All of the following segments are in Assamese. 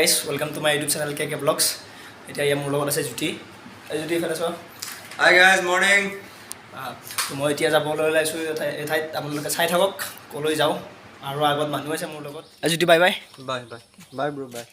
Guys welcome to my YouTube channel K K blogs. এতিয়া ইয়াৰ মোৰ লগত আছে জ্যোতি। জ্যোতি এইফালে চোৱা। Hi guys morning. মই এতিয়া যাবলৈ ওলাইছোঁ এঠাইত, আপোনালোকে চাই থাকক ক'লৈ যাওঁ। আৰু আগত মানুহ আছে মোৰ লগত। জ্যোতি bye bye. Bye bye bye ব্ৰ বাই।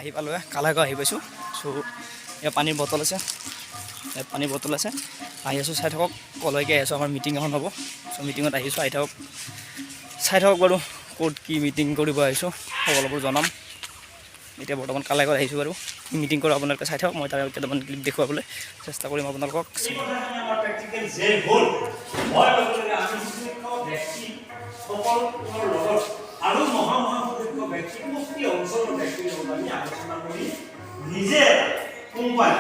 আহি পালোঁ, কালাগাঁও আহি পাইছোঁ। চ' ইয়াত পানীৰ বটল আছে, ইয়াত পানীৰ বটল আছে। আহি আছোঁ, চাই থাকক কলৈকে আহি আছোঁ। আমাৰ মিটিং এখন হ'ব, চ' মিটিঙত আহিছোঁ। আহি থাকক, চাই থাকক বাৰু ক'ত কি মিটিং কৰিব আহিছোঁ, সকলোবোৰ জনাম। এতিয়া বৰ্তমান কালাগাঁৱত আহিছোঁ বাৰু, মিটিং কৰোঁ। আপোনালোকে চাই থাকক, মই তাৰ কেইটামান ক্লিপ দেখুৱাবলৈ চেষ্টা কৰিম আপোনালোকক। আৰু মহামহাপুৰুষ ব্যক্তি মুক্তি অঞ্চলৰ ব্যক্তিৰ লগত আমি আলোচনা কৰি নিজে কোম্পানী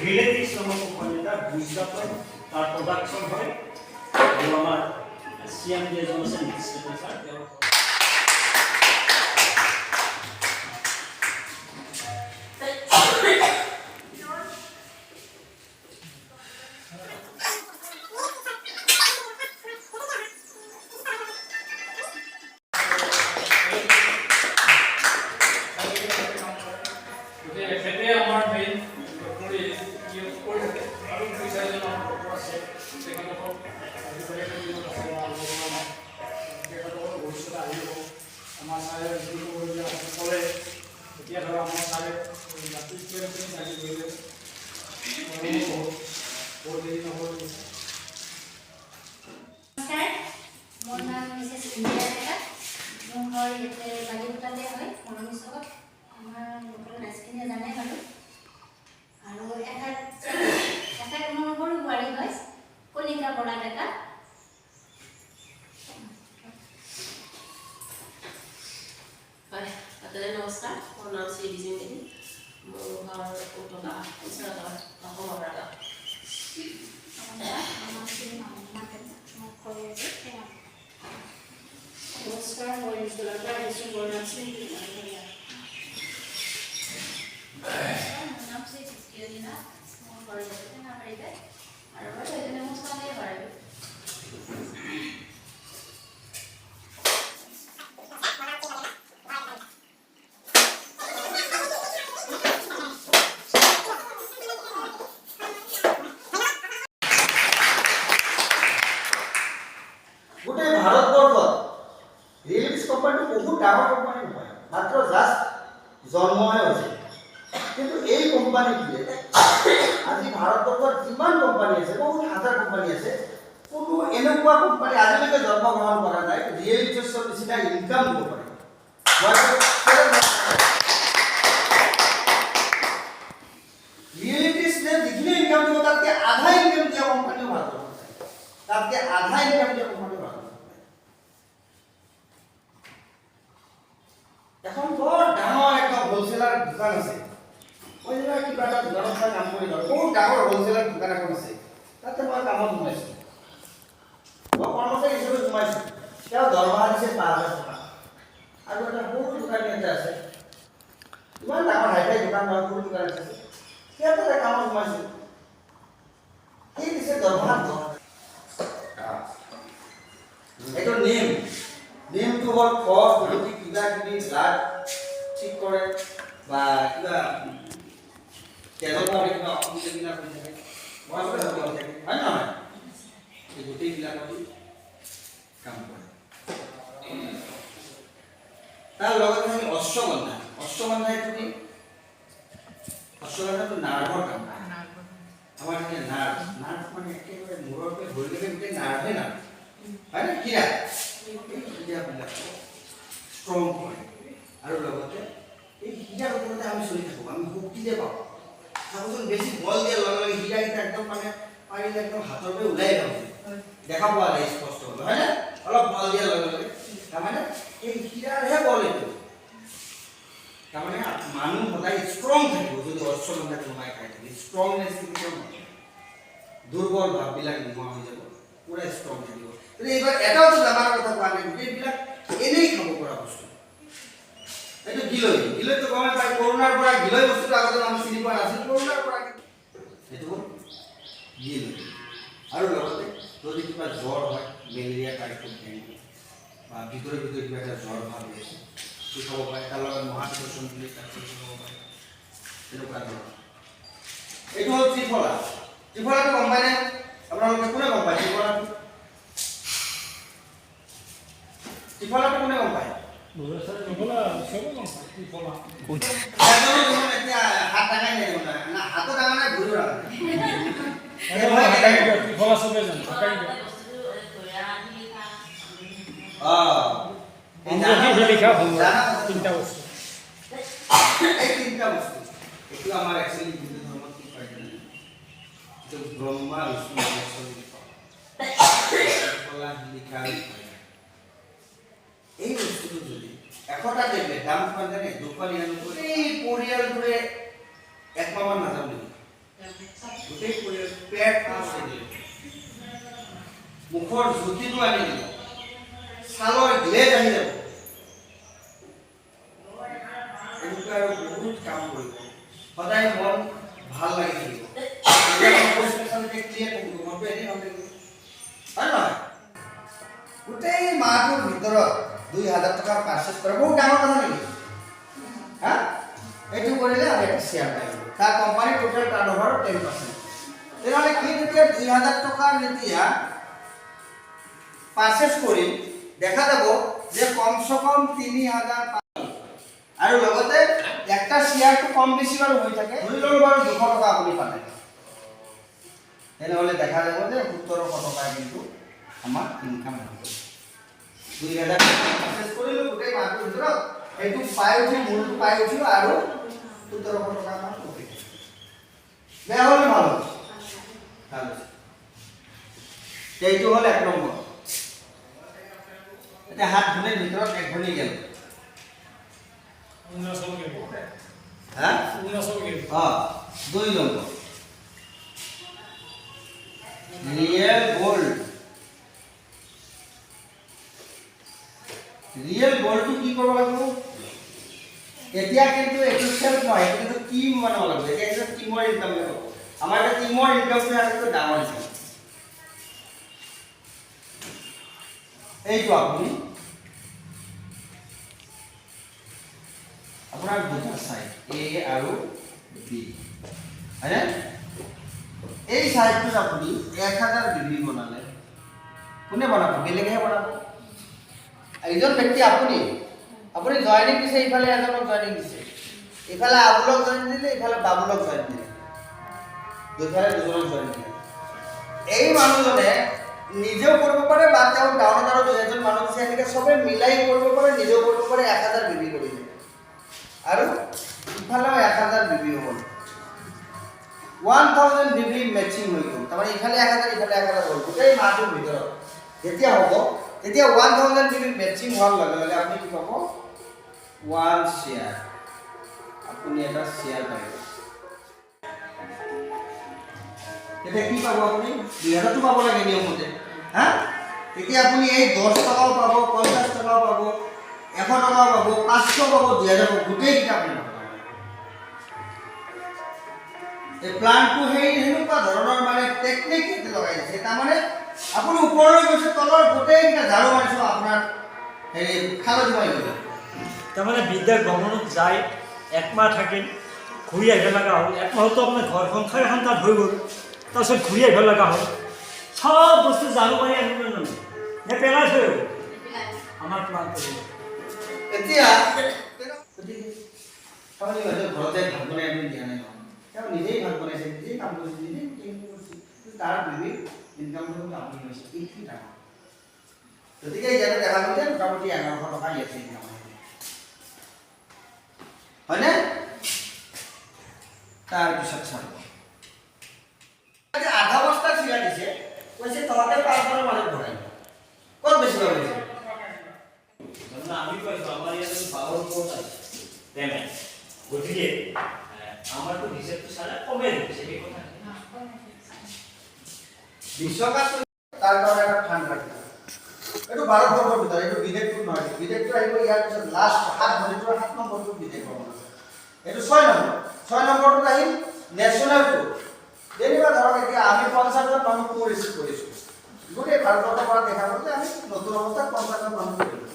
ৰিলেটিভছ নামৰ কোম্পানী এটা গুজৰাটত তাৰ প্ৰডাকশ্যন হয়। আৰু আমাৰ চিএম ডি এজন আছে ছাৰ, তেওঁ মোৰ নাম মিছেছ ইন্দিৰা ডেকা। মোৰ ঘৰ ইয়াতে বালিপুতাতে হয়, মৰমী চকত। আমাৰ লোকেল ৰাইজখিনিয়ে জানে বাৰু। আৰু এঠাইত মোৰ সৰু বোৱাৰী হয়, কণিকা বৰা ডেকা। হয়, তাতে নমস্কাৰ। মোৰ নাম শ্ৰী বিজয় মেধি। মোৰ ঘৰ উত্তলা ওচৰত অসমৰ পৰা। নমস্কাৰ, মই নিজলাৰ পৰা আহিছোঁ। মোৰ নাম শ্ৰী মোৰ ঘৰ টেঙাবাৰীতে আৰু সেইজনে মোৰ ছোৱালীয়ে বাৰু। গোটেই ভাৰতবৰ্ষত ৰিলায়েন্স কোম্পানীটো বহুত ডাঙৰ কোম্পানী নহয়, মাত্ৰ জাষ্ট জন্মহে হৈছে। কিন্তু এই কোম্পানীটোৱে আজি ভাৰতবৰ্ষত যিমান কোম্পানী আছে, বহুত হাজাৰ কোম্পানী আছে, কোনো এনেকুৱা কোম্পানী আজিলৈকে জন্মগ্ৰহণ কৰা নাই ৰিয়েলিটিছৰ নিচিনা ইনকাম দিব পাৰে। ৰিয়েলিটিছে যিখিনি ইনকাম দিব তাতকৈ আধা ইনকাম দিয়া কোম্পানীও ভাৰতবৰ্ষত নাই, তাতকৈ আধা ইনকাম দিয়া কোম্পানীও ভাৰতবৰ্ষত। এখন বৰ ডাঙৰ একটা হোলচেলাৰ দোকান আছে। মই যেনিবা কিবা এটা দোকানত কাম কৰি লওঁ, বহুত ডাঙৰ হোলচেলাৰ দোকান এখন আছে, তাতে মই কামত সোমাইছোঁ। মই কৰ্মচাৰী হিচাপে সোমাইছোঁ। তেওঁ দৰমহা দিছে ৫,০০০ টকা। আৰু এটা সৰু দোকানী এটা আছে, ইমান ডাঙৰ হাইফাই দোকান নহয়, সৰু দোকান আছে, তেওঁ তাতে কামত সোমাইছোঁ। সেই দিছে দৰমহা ১০,০০০। এইটো নেমটো হ'ল পদ্ধতি কিবা কিবি ব্লাড ঠিক কৰে বা কিবা তেজৰ বাবে কিবা অসুবিধাবিলাক হৈ থাকে, হয় নহয়? এই গোটেইবিলাকত কাম কৰে। তাৰ লগতে আমি অশ্বগন্ধাটো কি? অশ্বগন্ধাটো নাৰ্ভৰ কাম। আমাৰ এতিয়া নাৰ্ভ মানে একেবাৰে মূৰৰ পৰা ভৰিলৈকে গোটেই নাৰ্ভে নাৰ্ভ, হয় নে? হীৰা ষ্ট্ৰং কৰে। আৰু লগতে এই হীৰাৰ ওপৰতে আমি চলি থাকোঁ, আমি শক্তি যে পাওঁ। চাবচোন বেছি বল দিয়াৰ লগে লগে হীৰাকেইটা একদম মানে পাৰিলে একদম হাতৰ পৰা ওলাই যাব, দেখা পোৱা যায় স্পষ্ট, হয় না? অলপ বল দিয়াৰ লগে লগে তাৰমানে এই হীৰাৰহে বল এইটো তাৰমানে মানুহ সদায় ষ্ট্ৰং থাকিব যদি অশ্বগন্ধা কোনোবাই খাই থাকে ষ্ট্ৰংনেছ কেতিয়াও নহয় দুৰ্বল ভাৱবিলাক নোহোৱা হৈ যাব পুৰা ষ্ট্ৰং থাকিব কিন্তু এইবাৰ এটাওতো বেমাৰৰ কথা কোৱা নাই গোটেইবিলাক এনেই খাব পৰা বস্তু এইটো গিলৈটো গমে পায় কৰোণাৰ পৰা গিলৈ বস্তুটো আগতে মানুহ চিনি পোৱা নাছিল কৰোণাৰ পৰা এইটো হ'ল গিলৈ আৰু লগতে যদি কিবা জ্বৰ হয় মেলেৰিয়া টাইফয়েড ডেংগু বা ভিতৰে কিবা এটা জ্বৰ ভাৱ হৈ আছে কি খাব পাৰে তাৰ লগত মহাপিতচন বুলি খাব পাৰে তেনেকুৱা ধৰণৰ এইটো হ'ল ত্ৰিফলাটো গম পায়নে আপোনালোকে কোনে গম পায় ত্ৰিফলাটো কোনে গম পায় হাত ডাঙাই নাই না হাতো ডাঙা নাই ভৰিও ডাঙা তিনিটা বস্তু এইটো আমাৰ একচুৱেলি হিন্দু ধৰ্মত কি কয় এইটো ব্ৰহ্মা বিষ্ণু এই বস্তুটো যদি 100টা টেবলেট দাম কিমান জানে 299 এই পৰিয়ালটোৱে একমাহমান নাযাব নেকি গোটেই পৰিয়াল পেট আছে মুখৰ জ্যোতিটো আনি দিব ছালৰ গ্লেজ আহি যাব এনেকুৱা আৰু বহুত কাম কৰিব সদায় মন ভাল লাগি থাকিব গোটেই মাহটোৰ ভিতৰত 2000 টকাৰ পাৰ্চেছ কৰে বহুত ডাঙৰ কথা নেকি হা এইটো কৰিলে আমি এটা শ্বেয়াৰ পাই তাৰ কোম্পানীৰ টোটেল টাৰ্ণঅভাৰ 10% তেনেহ'লে কি যেতিয়া 2000 টকাৰ যেতিয়া পাৰ্চেছ কৰিম দেখা যাব যে কমচে কম 3000 আৰু লগতে একটা শ্বেয়াৰটো কম বেছি বাৰু হৈ থাকে ধৰি লওক বাৰু 200 টকা আপুনি পালে তেনেহ'লে দেখা যাব যে 1700 টকা কিন্তু আমাৰ ইনকাম হ'ব 2000 টকা পাৰ্চেছ কৰিলোঁ গোটেই মাহটোৰ ভিতৰত এইটো পাই উঠি মূলটো পাই উঠিলোঁ আৰু 1700 টকা আমাৰ প্ৰফিট বেয়া হ'ল ভাল হ'ল এইটো হ'ল 1 নম্বৰ এটা হাত ধুলে ভিতৰত 1 ঘনি গেল হ্যাঁ 2 নম্বর রিয়েল গোল্ড কি করব লাগব এতিয়া কিন্তু একটু সেলফ নয় কিন্তু টিম বানাব লাগবে এটা একটা টিমৰ ইনকাম হ'ব আমাৰ এটা টিমৰ ইনকামটো আছে ডাঙৰ আছে এইটো আপুনি আপোনাৰ দুটা সাইড এ আৰু বি হয়নে এই সাইডটো আপুনি 1000 বিবি বনালে কোনে বনাব বেলেগহে বনাব এইজন ব্যক্তি আপুনি জয়েনিং দিছে ইফালে এজনক জয়েনিং দিছে ইফালে আবুলক জয়েনিং দিলে ইফালে বাবুলক জয়েনিং দিলে দুইফালে দুজনক জয়েনিং দিলে এই মানুহজনে নিজেও কৰিব পাৰে বা তেওঁ ডাউনত আৰু দুজন মানুহ আছে এনেকৈ সবে মিলাই কৰিব পাৰে নিজেও কৰিব পাৰে 1000 বিবি কৰি দিয়ে আৰু ইফালেও 1000 বিবি হ'ল 1000 বিবি মেচিং হৈ গ'ল তাৰমানে ইফালে 1000 ইফালে 1000 হ'ল গোটেই মাহটোৰ ভিতৰত যেতিয়া হ'ব তেতিয়া 1000 বিবি মেচিং হোৱাৰ লগে লগে আপুনি কি পাব 1 শ্বেয়াৰ আপুনি এটা শ্বেয়াৰ পাব এতিয়া কি পাব আপুনি 2000 পাব লাগে নিয়মতে হা তেতিয়া আপুনি এই 10 টকাও পাব 50 টকাও পাব 100 টকাও পাব 500 পাব 2000 গোটেই কিটা আপুনি পাব এই প্লানটো হেনেকুৱা ধৰণৰ মানে টেকনিক লগাই দিছে তাৰমানে আপুনি ওপৰলৈ গৈছে তলৰ গোটেই কিটা ঝাৰু মাৰিছো আপোনাৰ হেৰি খালত মাৰি গ'ল তাৰমানে বিদ্যা ভ্ৰমণত যায় 1 মাহ থাকিল ঘূৰি আহিব লগা হ'ল 1 মাহতো আপোনাৰ ঘৰ সংসাৰ এখন তাত হৈ গ'ল তাৰপিছত ঘূৰি আহিব লগা হ'ল সব বস্তু ঝাৰু মাৰি আনিব নহয় নে পেলাই থৈ আমাৰ প্লান কৰিব এতিয়া আপুনি ঘৰতে ভাত বনাই আপুনি দিয়া নাই তেওঁ নিজেই ভাত বনাইছে নিজেই কাম কৰিছে নিজেই তাৰ বিবি ইনকাম কৰিব আপুনি হৈছে এইটো ডাঙৰ গতিকে ইয়াতে দেখা গ'ল যে মোটামুটি 1100 টকা ইয়াতে ইনকাম হয়নে তাৰপিছত চাব আধা বস্তা চিৰা দিছে কৈছে তহঁতে 5 জনৰ মাজত ভৰাই ক'ত বেছি পাব তাৰমানে আমি কৈছোঁ আমাৰ ইয়াত 12 পোষ্ট আছে পেমেণ্ট গতিকে আমাৰতো হিচাপটো চালে কমে হৈছে সেই কথা বিশ্বকাপ তাৰ কাৰণে এটা ফাণ্ড ৰাখিছে এইটো ভাৰতবৰ্ষৰ ভিতৰত এইটো বিদেশটো নহয় বিদেশটো আহিব ইয়াৰ পিছত লাষ্ট 7 ভৰিটোৰ 7 নম্বৰটো বিদেশ ভ্ৰমণ এইটো 6 নম্বৰটোত আহিল নেশ্যনেলটো যেনিবা ধৰক এতিয়া আমি 50জন মানুহ ৰিচিভ কৰিছোঁ গোটেই ভাৰতবৰ্ষৰ পৰা দেখা গ'ল যে আমি নতুন অৱস্থাত 50জন মানুহ কৰিলোঁ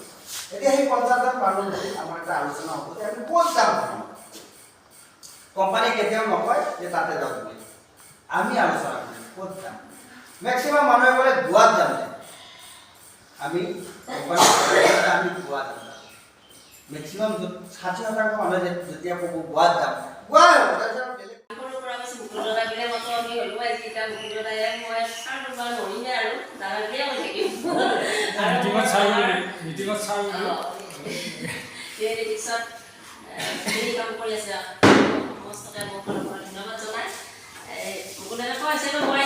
এতিয়া সেই 50জন মানুহ আমাৰ এটা আলোচনা হ'ব যে আমি ক'ত যাম কোম্পানী কেতিয়াও নকয় যে তাতে যাওঁ বুলি আমি আলোচনা কৰিম ক'ত যাম মেক্সিমাম মানুহে ক'লে গোৱাত যাম আমি আমি গোৱাত যাম মেক্সিমাম 60% মানুহে যেতিয়া ক'ব গোৱাত যাম গোৱা কাম কৰি আছে মস্তকে মোৰ ধন্যবাদ জনাই মোক কৈছে মই